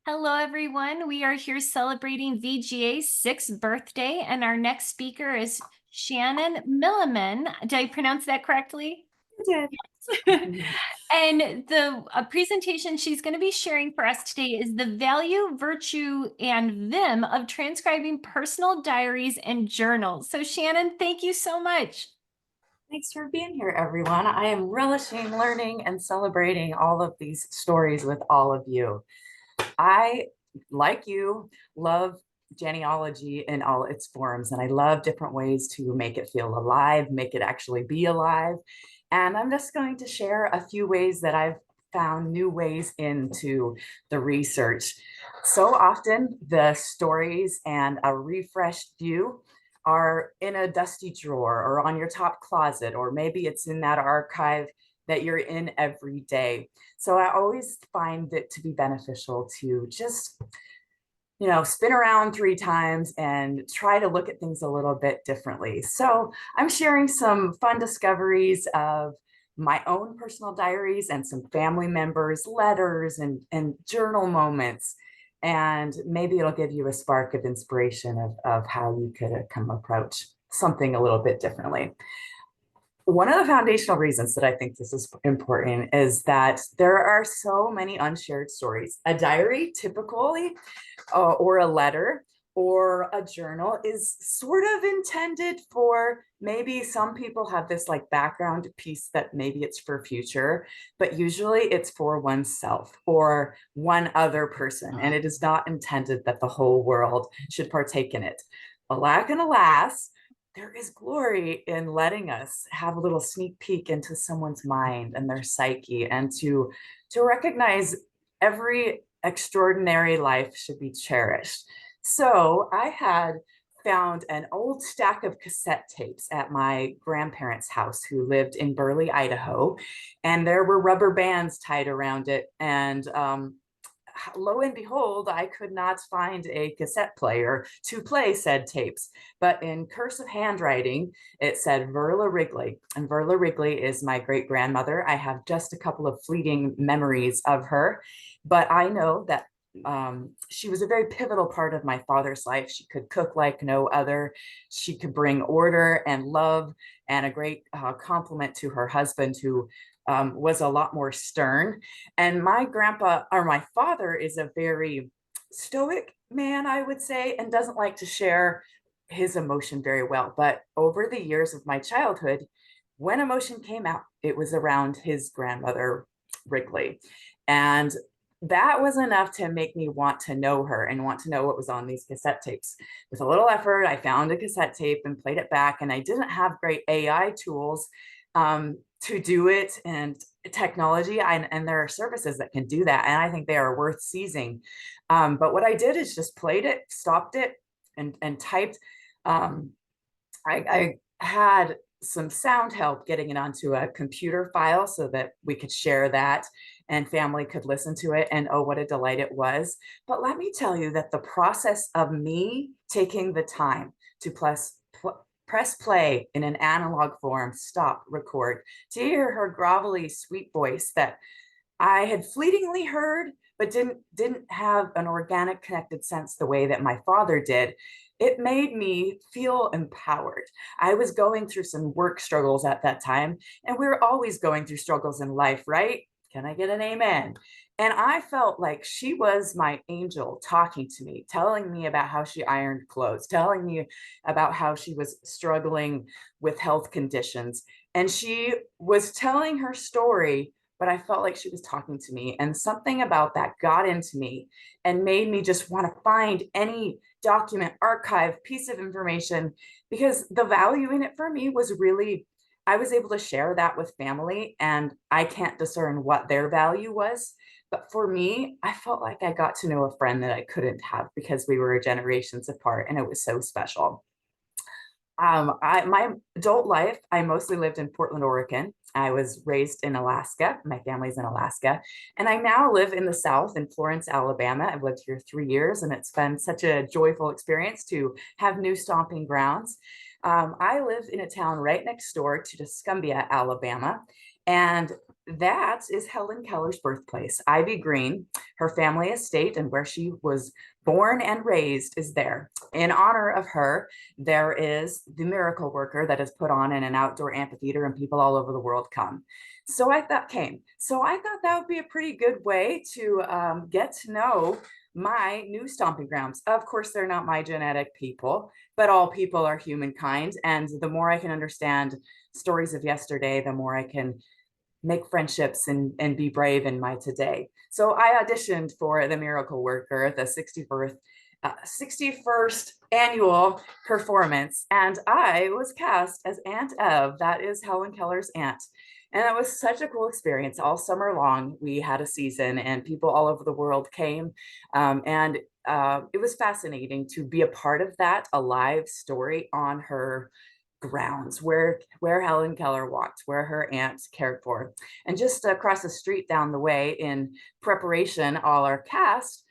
Hello, everyone. We are here celebrating VGA's 6th birthday, and our next speaker is Shannon Milliman. Did I pronounce that correctly? Did. And the presentation she's going to be sharing for us today is the value, virtue, and vim of transcribing personal diaries and journals. So, Shannon, thank you so much. Thanks for being here, everyone. I am relishing learning and celebrating all of these stories with all of you. I, like you, love genealogy in all its forms, and I love different ways to make it feel alive, make it actually be alive. And I'm just going to share a few ways that I've found new ways into the research. So often, the stories and a refreshed view are in a dusty drawer or on your top closet, or maybe it's in that archive that you're in every day. So I always find it to be beneficial to just, spin around 3 times and try to look at things a little bit differently. So I'm sharing some fun discoveries of my own personal diaries and some family members' letters and journal moments. And maybe it'll give you a spark of inspiration of how you could come approach something a little bit differently. One of the foundational reasons that I think this is important is that there are so many unshared stories. A diary, typically, or a letter or a journal, is sort of intended for, maybe some people have this like background piece that maybe it's for future, but usually it's for oneself or one other person, and it is not intended that the whole world should partake in it. Alack and alas, there is glory in letting us have a little sneak peek into someone's mind and their psyche, and to recognize every extraordinary life should be cherished. So I had found an old stack of cassette tapes at my grandparents' house, who lived in Burley, Idaho, and there were rubber bands tied around it. And lo and behold, I could not find a cassette player to play said tapes. But in cursive handwriting, it said Verla Wrigley. And Verla Wrigley is my great grandmother. I have just a couple of fleeting memories of her, but I know that she was a very pivotal part of my father's life. She could cook like no other. She could bring order and love and a great compliment to her husband, who was a lot more stern. And my grandpa, or my father, is a very stoic man, I would say, and doesn't like to share his emotion very well. But over the years of my childhood, when emotion came out, it was around his grandmother, Wrigley. And that was enough to make me want to know her and want to know what was on these cassette tapes. With a little effort, I found a cassette tape and played it back. And I didn't have great AI tools to do it, and technology, and there are services that can do that, and I think they are worth seizing. But what I did is just played it, stopped it, and typed. um, I had some sound help getting it onto a computer file so that we could share that and family could listen to it. And oh, what a delight it was. But let me tell you that the process of me taking the time to press play in an analog form, stop, record, to hear her grovelly, sweet voice that I had fleetingly heard, but didn't have an organic, connected sense the way that my father did. It made me feel empowered. I was going through some work struggles at that time, and we're always going through struggles in life, right? Can I get an amen? And I felt like she was my angel talking to me, telling me about how she ironed clothes, telling me about how she was struggling with health conditions. And she was telling her story, but I felt like she was talking to me. And something about that got into me and made me just want to find any document, archive, piece of information, because the value in it for me was really, I was able to share that with family, and I can't discern what their value was. But for me, I felt like I got to know a friend that I couldn't have because we were generations apart, and it was so special. My adult life, I mostly lived in Portland, Oregon. I was raised in Alaska. My family's in Alaska. And I now live in the South in Florence, Alabama. I've lived here 3 years, and it's been such a joyful experience to have new stomping grounds. I live in a town right next door to Tuscumbia, Alabama. And that is Helen Keller's birthplace. Ivy Green, her family estate, and where she was born and raised is there. In honor of her, there is the miracle worker that is put on in an outdoor amphitheater, and people all over the world come. So I thought that would be a pretty good way to get to know my new stomping grounds. Of course, they're not my genetic people, but all people are humankind. And the more I can understand stories of yesterday, the more I can make friendships and be brave in my today. So I auditioned for the Miracle Worker, the 61st annual performance, and I was cast as Aunt Ev. That is Helen Keller's aunt. And it was such a cool experience. All summer long, we had a season, and people all over the world came. And it was fascinating to be a part of that, a live story on her grounds where Helen Keller walked, where her aunt cared for. And just across the street down the way in preparation, all our cast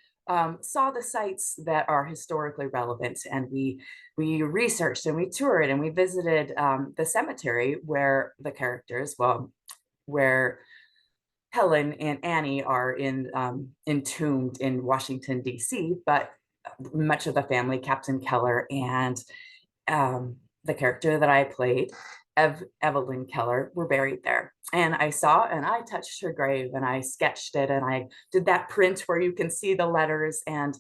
saw the sites that are historically relevant, and we researched and we toured and we visited the cemetery where the characters, well, where Helen and Annie are entombed in Washington, D.C., but much of the family, Captain Keller and the character that I played, Evelyn Keller, were buried there. And I saw and I touched her grave and I sketched it and I did that print where you can see the letters. And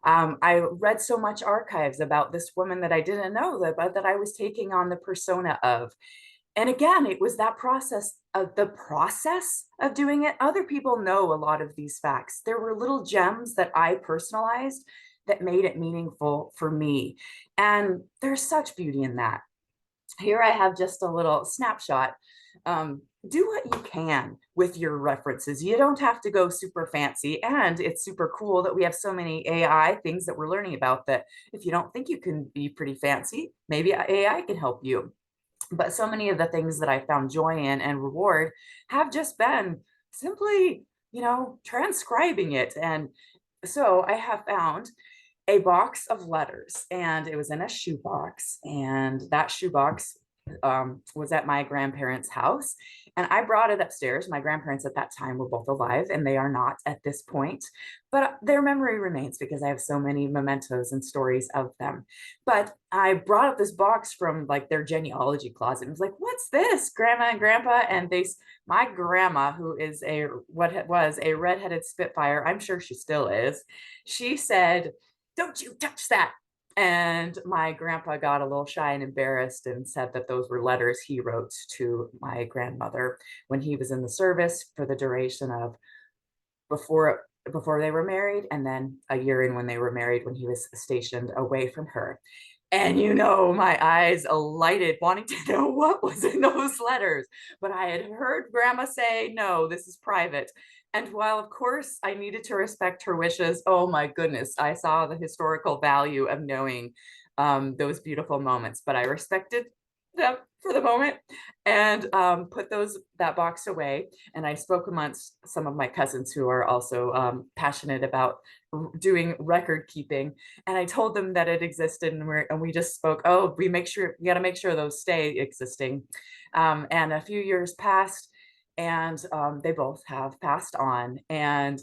I read so much archives about this woman that I didn't know that I was taking on the persona of. And again, it was that process of doing it. Other people know a lot of these facts. There were little gems that I personalized that made it meaningful for me. And there's such beauty in that. Here I have just a little snapshot. Do what you can with your references. You don't have to go super fancy. And it's super cool that we have so many AI things that we're learning about that if you don't think you can be pretty fancy, maybe AI can help you. But so many of the things that I found joy in and reward have just been simply, transcribing it. And so I have found a box of letters, and it was in a shoebox, and that shoebox was at my grandparents' house, and I brought it upstairs. My grandparents at that time were both alive, and they are not at this point, but their memory remains because I have so many mementos and stories of them. But I brought up this box from like their genealogy closet and was like, "What's this, Grandma and Grandpa?" And my grandma, who is what was a redheaded spitfire, I'm sure she still is, she said, "Don't you touch that." And my grandpa got a little shy and embarrassed and said that those were letters he wrote to my grandmother when he was in the service for the duration of before they were married, and then a year in when they were married when he was stationed away from her. And my eyes alighted wanting to know what was in those letters. But I had heard Grandma say, "No, this is private." And while, of course, I needed to respect her wishes, oh my goodness, I saw the historical value of knowing those beautiful moments. But I respected them for the moment and put that box away. And I spoke amongst some of my cousins who are also passionate about doing record keeping, and I told them that it existed, and we just spoke, "Oh, we got to make sure those stay existing." And a few years passed, and they both have passed on, and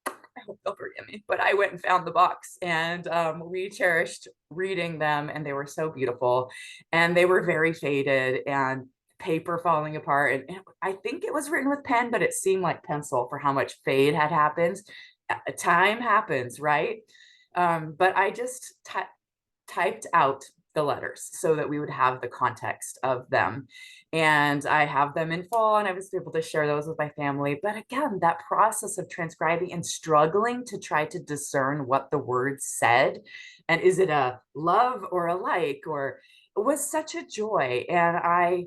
I hope they'll forgive me, but I went and found the box, and we cherished reading them, and they were so beautiful, and they were very faded and paper falling apart. And I think it was written with pen, but it seemed like pencil for how much fade had happened. Time happens, right? But I just typed out the letters so that we would have the context of them. And I have them in full, and I was able to share those with my family. But again, that process of transcribing and struggling to try to discern what the words said, and is it a love or a like, or it was such a joy. And I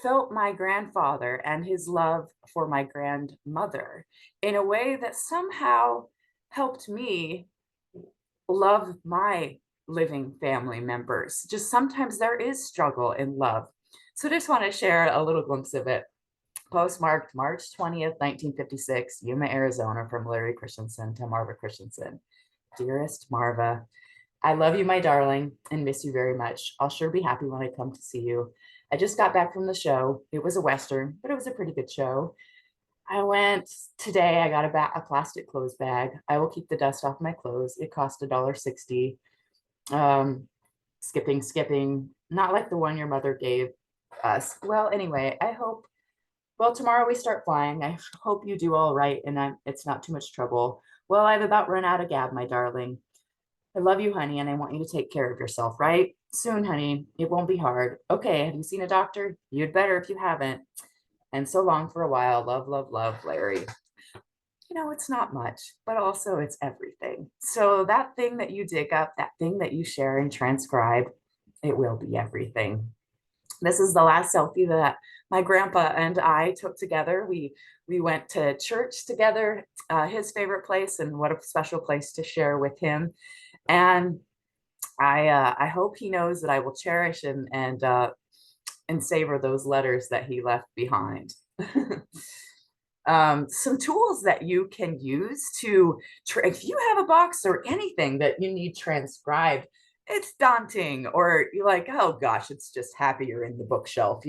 felt my grandfather and his love for my grandmother in a way that somehow helped me love my living family members. Just sometimes there is struggle in love. So I just want to share a little glimpse of it. Postmarked March 20th, 1956, Yuma, Arizona, from Larry Christensen to Marva Christensen. Dearest Marva, I love you, my darling, and miss you very much. I'll sure be happy when I come to see you. I just got back from the show. It was a Western, but it was a pretty good show. I went today. I got a plastic clothes bag. I will keep the dust off my clothes. It cost $1.60. Um, skipping, not like the one your mother gave us. Well, anyway, well, tomorrow we start flying. I hope you do all right and it's not too much trouble. Well, I've about run out of gab, my darling. I love you, honey, and I want you to take care of yourself, right? Soon, honey. It won't be hard. Okay, have you seen a doctor? You'd better if you haven't. And so long for a while. Love, love, love, Larry. It's not much, but also it's everything. So that thing that you dig up, that thing that you share and transcribe, it will be everything. This is the last selfie that my grandpa and I took together. We went to church together, his favorite place, and what a special place to share with him. And I hope he knows that I will cherish and savor those letters that he left behind. Some tools that you can use to, if you have a box or anything that you need transcribed, it's daunting, or you're like, oh gosh, it's just happier in the bookshelf,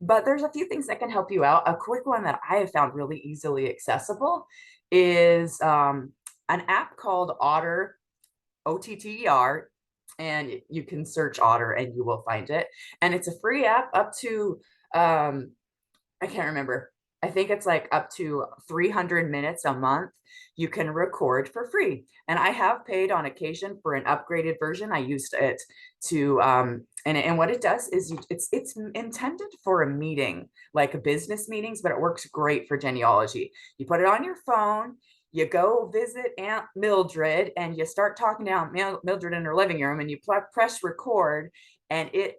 But there's a few things that can help you out. A quick one that I have found really easily accessible is an app called Otter, OTTER, and you can search Otter and you will find it. And it's a free app up to, I can't remember. I think it's like up to 300 minutes a month you can record for free. And I have paid on occasion for an upgraded version. I used it to, and what it does is it's intended for a meeting, like a business meetings, but it works great for genealogy. You put it on your phone, you go visit Aunt Mildred and you start talking to Aunt Mildred in her living room, and you press record, and it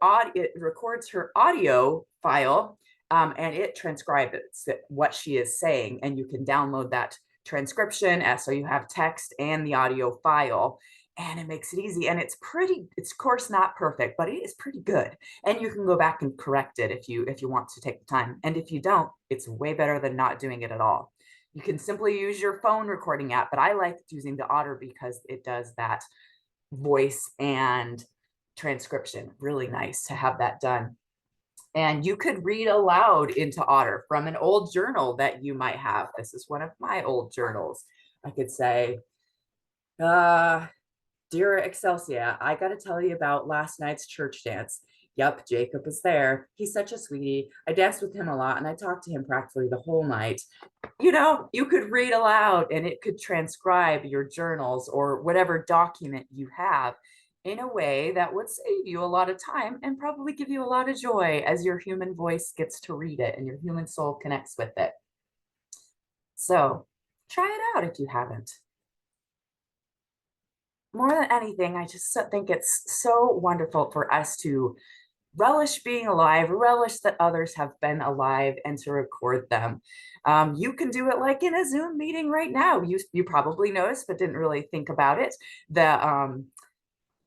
records her audio file, and it transcribes what she is saying, and you can download that transcription so you have text and the audio file, and it makes it easy. And it's of course not perfect, but it is pretty good, and you can go back and correct it if you want to take the time. And if you don't, it's way better than not doing it at all. You can simply use your phone recording app, but I like using the Otter because it does that voice and transcription. Really nice to have that done. And you could read aloud into Otter from an old journal that you might have. This is one of my old journals. I could say, dear Excelsia, I got to tell you about last night's church dance. Yep, Jacob was there. He's such a sweetie. I danced with him a lot and I talked to him practically the whole night. You could read aloud and it could transcribe your journals or whatever document you have in a way that would save you a lot of time and probably give you a lot of joy as your human voice gets to read it and your human soul connects with it. So try it out if you haven't. More than anything, I just think it's so wonderful for us to relish being alive, relish that others have been alive, and to record them. You can do it like in a Zoom meeting right now. You probably noticed, but didn't really think about it, that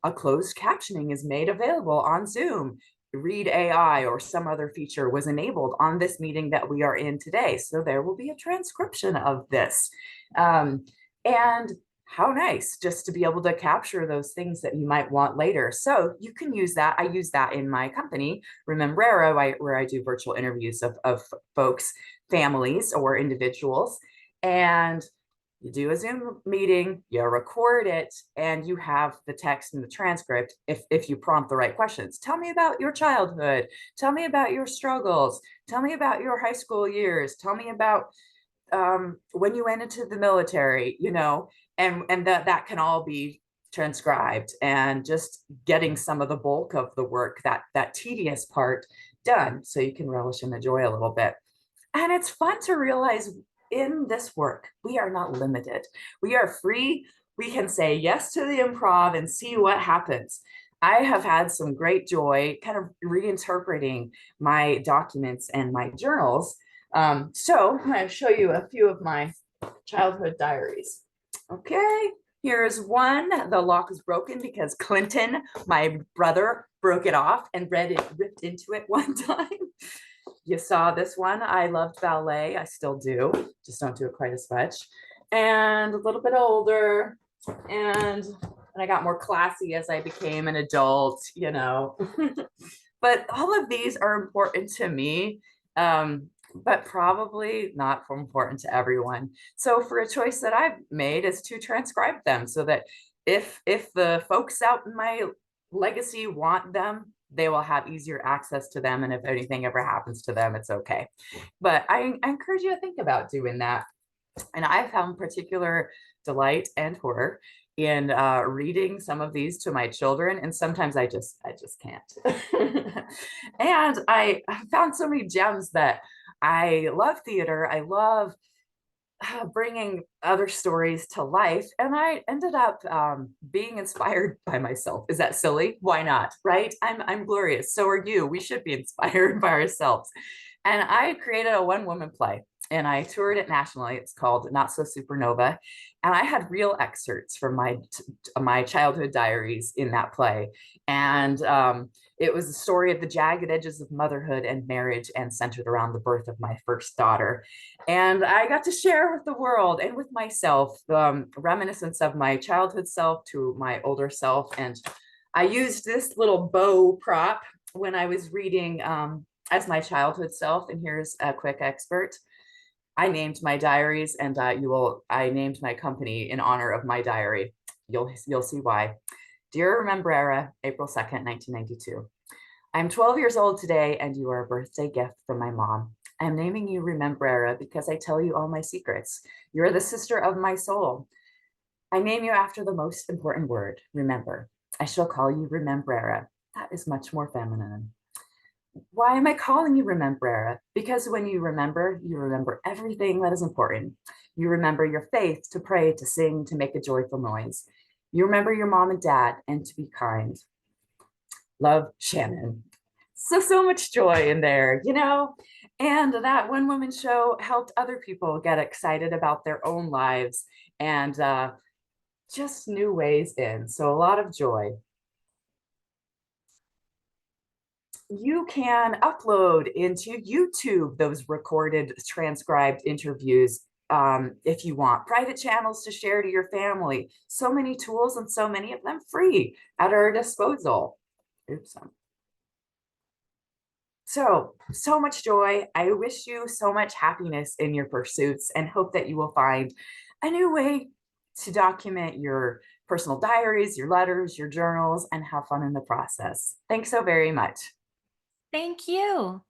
a closed captioning is made available on Zoom. Read AI or some other feature was enabled on this meeting that we are in today. So there will be a transcription of this. And how nice just to be able to capture those things that you might want later. So you can use that. I use that in my company, Remembrero, where I do virtual interviews of folks, families, or individuals. And you do a Zoom meeting, you record it, and you have the text and the transcript if you prompt the right questions. Tell me about your childhood. Tell me about your struggles. Tell me about your high school years. Tell me about when you went into the military, and that can all be transcribed, and just getting some of the bulk of the work, that tedious part, done, so you can relish and enjoy a little bit. And it's fun to realize in this work, we are not limited. We are free. We can say yes to the improv and see what happens. I have had some great joy kind of reinterpreting my documents and my journals. So I'm going to show you a few of my childhood diaries. Okay, here's one. The lock is broken because Clinton, my brother, broke it off and ripped into it one time. You saw this one. I loved ballet. I still do, just don't do it quite as much. And a little bit older, and I got more classy as I became an adult, But all of these are important to me. but probably not important to everyone. So for a choice that I've made is to transcribe them so that if the folks out in my legacy want them, they will have easier access to them. And if anything ever happens to them, it's okay. But I encourage you to think about doing that. And I found particular delight and horror in reading some of these to my children, and sometimes I just can't. And I found so many gems that I love theater. I love bringing other stories to life, and I ended up being inspired by myself. Is that silly? Why not? Right? I'm glorious. So are you. We should be inspired by ourselves. And I created a one-woman play, and I toured it nationally. It's called Not So Supernova, and I had real excerpts from my childhood diaries in that play, and it was the story of the jagged edges of motherhood and marriage, and centered around the birth of my first daughter. And I got to share with the world and with myself reminiscence of my childhood self to my older self. And I used this little bow prop when I was reading as my childhood self. And here's a quick excerpt. I named my diaries, and I named my company in honor of my diary. You'll see why. Dear Remembrera, April 2nd, 1992. I'm 12 years old today, and you are a birthday gift from my mom. I'm naming you Remembrera because I tell you all my secrets. You're the sister of my soul. I name you after the most important word, remember. I shall call you Remembrera. That is much more feminine. Why am I calling you Remembrera? Because when you remember everything that is important. You remember your faith, to pray, to sing, to make a joyful noise. You remember your mom and dad, and to be kind. Love, Shannon. So much joy in there, you know? And that one woman show helped other people get excited about their own lives and just new ways in. So a lot of joy. You can upload into YouTube those recorded, transcribed interviews if you want. Private channels to share to your family. So many tools, and so many of them free at our disposal. Oops. So much joy. I wish you so much happiness in your pursuits, and hope that you will find a new way to document your personal diaries, your letters, your journals, and have fun in the process. Thanks so very much. Thank you.